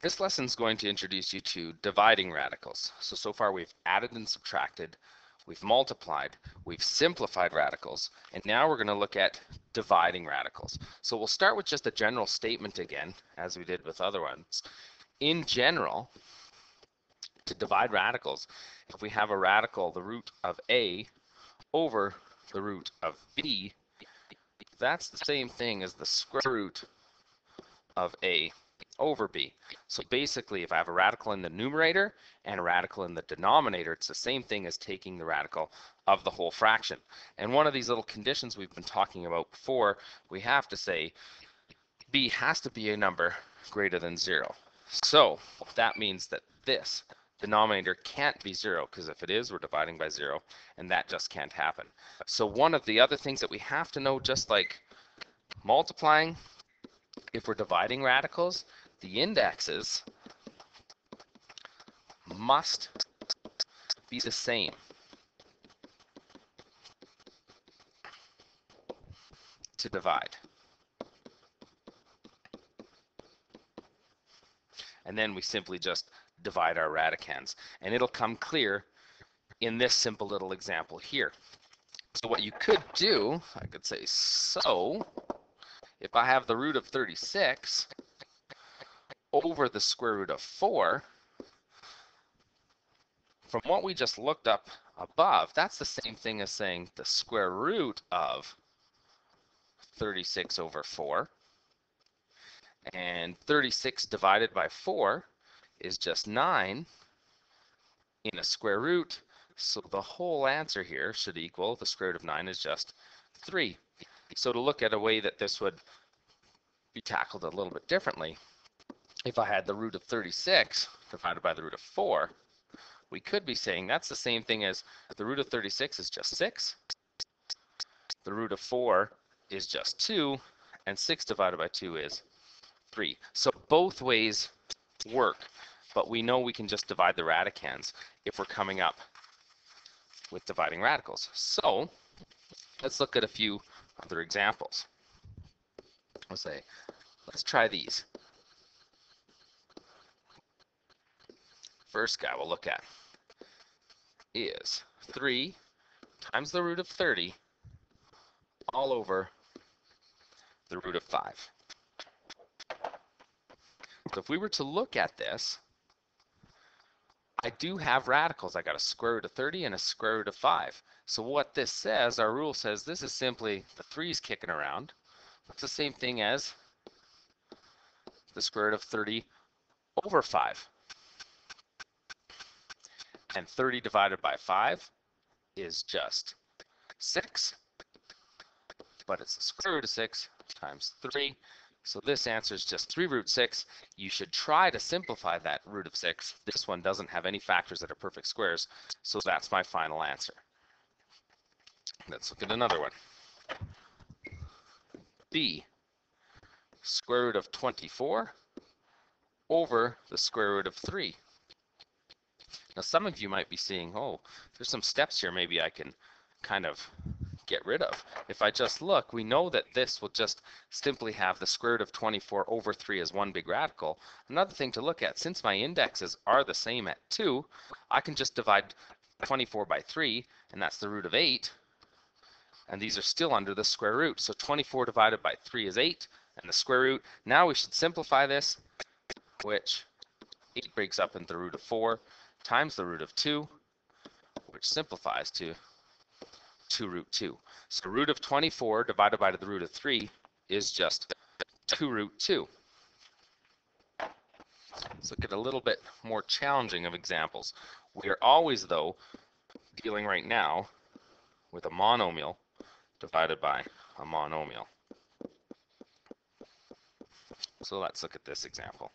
This lesson is going to introduce you to dividing radicals. So far we've added and subtracted, we've multiplied, we've simplified radicals, and now we're going to look at dividing radicals. So we'll start with just a general statement again, as we did with other ones. In general, to divide radicals, if we have a radical, the root of a over the root of b, that's the same thing as the square root of a over b. So basically, if I have a radical in the numerator and a radical in the denominator, it's the same thing as taking the radical of the whole fraction. And one of these little conditions we've been talking about before, we have to say b has to be a number greater than 0. So that means that this denominator can't be 0, because if it is, we're dividing by 0, and that just can't happen. So one of the other things that we have to know, just like multiplying, if we're dividing radicals, the indexes must be the same. To divide. And then we simply just divide our radicands. And it'll come clear in this simple little example here. So what you could do, I could say, so if I have the root of 36 over the square root of 4, from what we just looked up above, that's the same thing as saying the square root of 36 over 4. And 36 divided by 4 is just 9 in a square root. So the whole answer here should equal, the square root of 9 is just 3. So to look at a way that this would be tackled a little bit differently, if I had the root of 36 divided by the root of 4, we could be saying that's the same thing as the root of 36 is just 6, the root of 4 is just 2, and 6 divided by 2 is 3. So both ways work, but we know we can just divide the radicands if we're coming up with dividing radicals. So let's look at a few other examples. Let's try these. First guy we'll look at is 3 times the root of 30 all over the root of 5. So if we were to look at this, I do have radicals. I got a square root of 30 and a square root of 5. So what this says, our rule says, this is simply the 3's kicking around. It's the same thing as the square root of 30 over 5. And 30 divided by 5 is just 6. But it's the square root of 6 times 3. So this answer is just 3 root 6. You should try to simplify that root of 6. This one doesn't have any factors that are perfect squares, so that's my final answer. Let's look at another one. B, square root of 24 over the square root of 3. Now some of you might be saying, oh, there's some steps here maybe I can kind of get rid of. If I just look, we know that this will just simply have the square root of 24 over 3 as one big radical. Another thing to look at, since my indexes are the same at 2, I can just divide 24 by 3, and that's the root of 8, and these are still under the square root. So 24 divided by 3 is 8, and the square root. Now we should simplify this, which 8 breaks up into the root of 4 times the root of 2, which simplifies to 2 root 2. So root of 24 divided by the root of 3 is just 2 root 2. Let's look at a little bit more challenging of examples. We are always, though, dealing right now with a monomial divided by a monomial. So let's look at this example.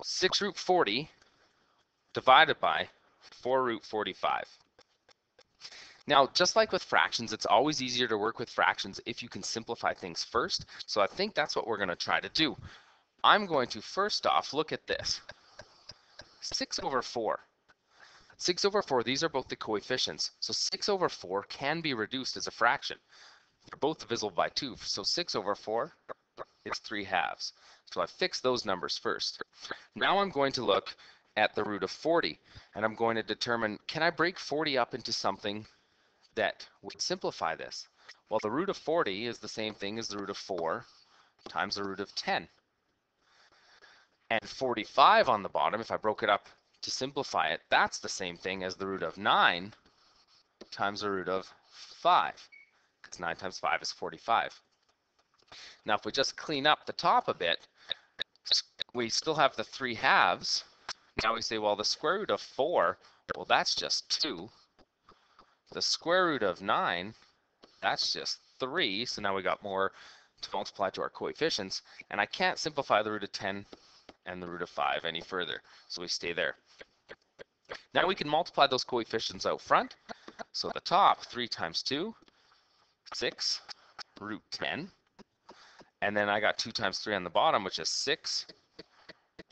6 root 40 divided by 4 root 45. Now, just like with fractions, it's always easier to work with fractions if you can simplify things first. So I think that's what we're going to try to do. I'm going to first off look at this. 6 over 4. 6 over 4, these are both the coefficients. So 6 over 4 can be reduced as a fraction. They're both divisible by 2. So 6 over 4 is 3/2. So I fixed those numbers first. Now I'm going to look at the root of 40, and I'm going to determine, can I break 40 up into something that would simplify this? Well, the root of 40 is the same thing as the root of 4 times the root of 10. And 45 on the bottom, if I broke it up to simplify it, that's the same thing as the root of 9 times the root of 5, because 9 times 5 is 45. Now, if we just clean up the top a bit, we still have the 3/2. Now we say, well, the square root of 4, well, that's just 2. The square root of 9, that's just 3. So now we got more to multiply to our coefficients. And I can't simplify the root of 10 and the root of 5 any further. So we stay there. Now we can multiply those coefficients out front. So the top, 3 times 2, 6, root 10. And then I got 2 times 3 on the bottom, which is 6,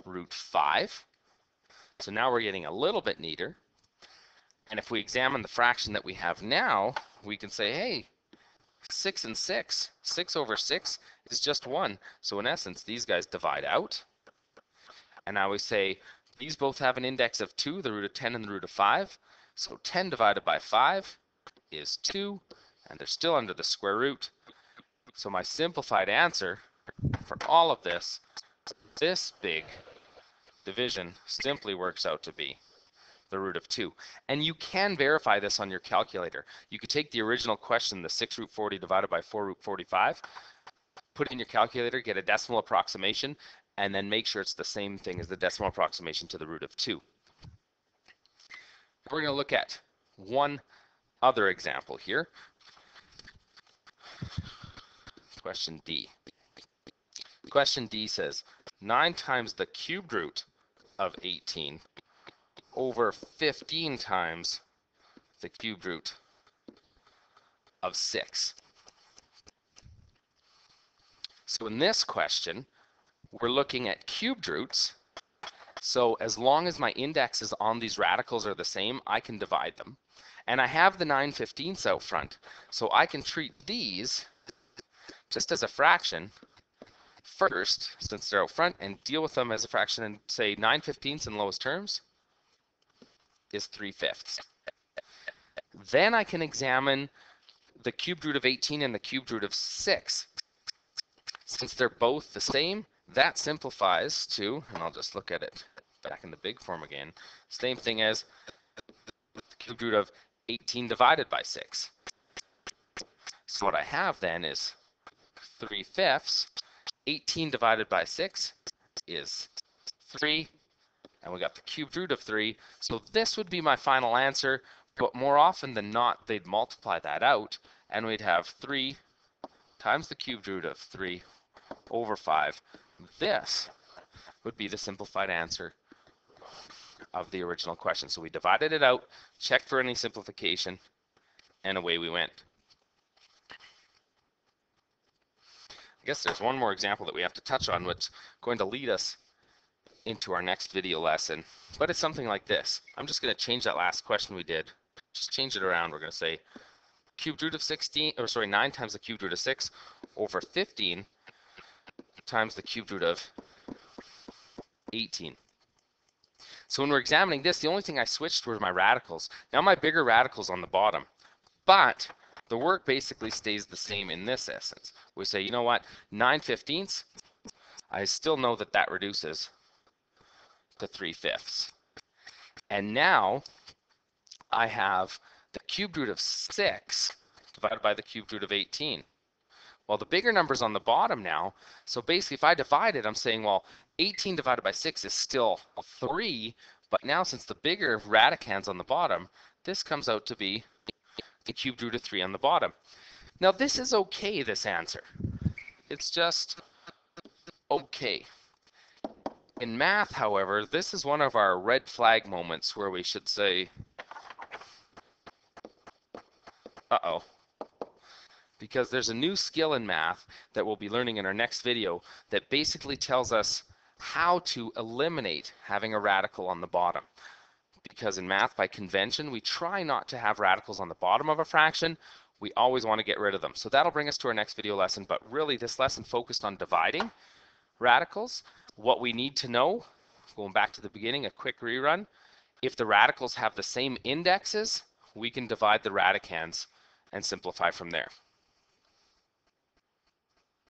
root 5. So now we're getting a little bit neater. And if we examine the fraction that we have now, we can say, hey, 6 and 6, 6 over 6 is just 1. So in essence, these guys divide out. And now we say, these both have an index of 2, the root of 10 and the root of 5. So 10 divided by 5 is 2, and they're still under the square root. So my simplified answer for all of this big division simply works out to be the root of 2. And you can verify this on your calculator. You could take the original question, the 6 root 40 divided by 4 root 45, put it in your calculator, get a decimal approximation, and then make sure it's the same thing as the decimal approximation to the root of 2. We're going to look at one other example here. Question D. Question D says 9 times the cubed root of 18 over 15 times the cubed root of 6. So in this question, we're looking at cubed roots. So as long as my indexes on these radicals are the same, I can divide them. And I have the 9/15 out front, so I can treat these just as a fraction first, since they're out front, and deal with them as a fraction and say 9/15 in lowest terms is 3/5. Then I can examine the cubed root of 18 and the cubed root of 6. Since they're both the same, that simplifies to, and I'll just look at it back in the big form again, same thing as the cubed root of 18 divided by 6. So what I have then is 3/5. 18 divided by 6 is 3, and we got the cubed root of 3. So this would be my final answer, but more often than not, they'd multiply that out, and we'd have 3 times the cubed root of 3 over 5. This would be the simplified answer of the original question. So we divided it out, checked for any simplification, and away we went. I guess there's one more example that we have to touch on, which is going to lead us into our next video lesson, but it's something like this. I'm just going to change that last question we did, just change it around. We're going to say cubed root of 9 times the cubed root of 6 over 15 times the cubed root of 18. So when we're examining this, the only thing I switched were my radicals. Now my bigger radical's on the bottom, but the work basically stays the same in this essence. We say, you know what, 9/15, I still know that that reduces to 3/5. And now I have the cubed root of 6 divided by the cubed root of 18. Well, the bigger number's on the bottom now, so basically if I divide it, I'm saying, well, 18 divided by 6 is still 3, but now since the bigger radicand's on the bottom, this comes out to be the cubed root of 3 on the bottom. Now this is okay, this answer. It's just okay. In math, however, this is one of our red flag moments where we should say, uh-oh. Because there's a new skill in math that we'll be learning in our next video that basically tells us how to eliminate having a radical on the bottom. Because in math, by convention, we try not to have radicals on the bottom of a fraction. we always want to get rid of them. So that'll bring us to our next video lesson, but really this lesson focused on dividing radicals. What we need to know, going back to the beginning, a quick rerun, if the radicals have the same indexes, we can divide the radicands and simplify from there.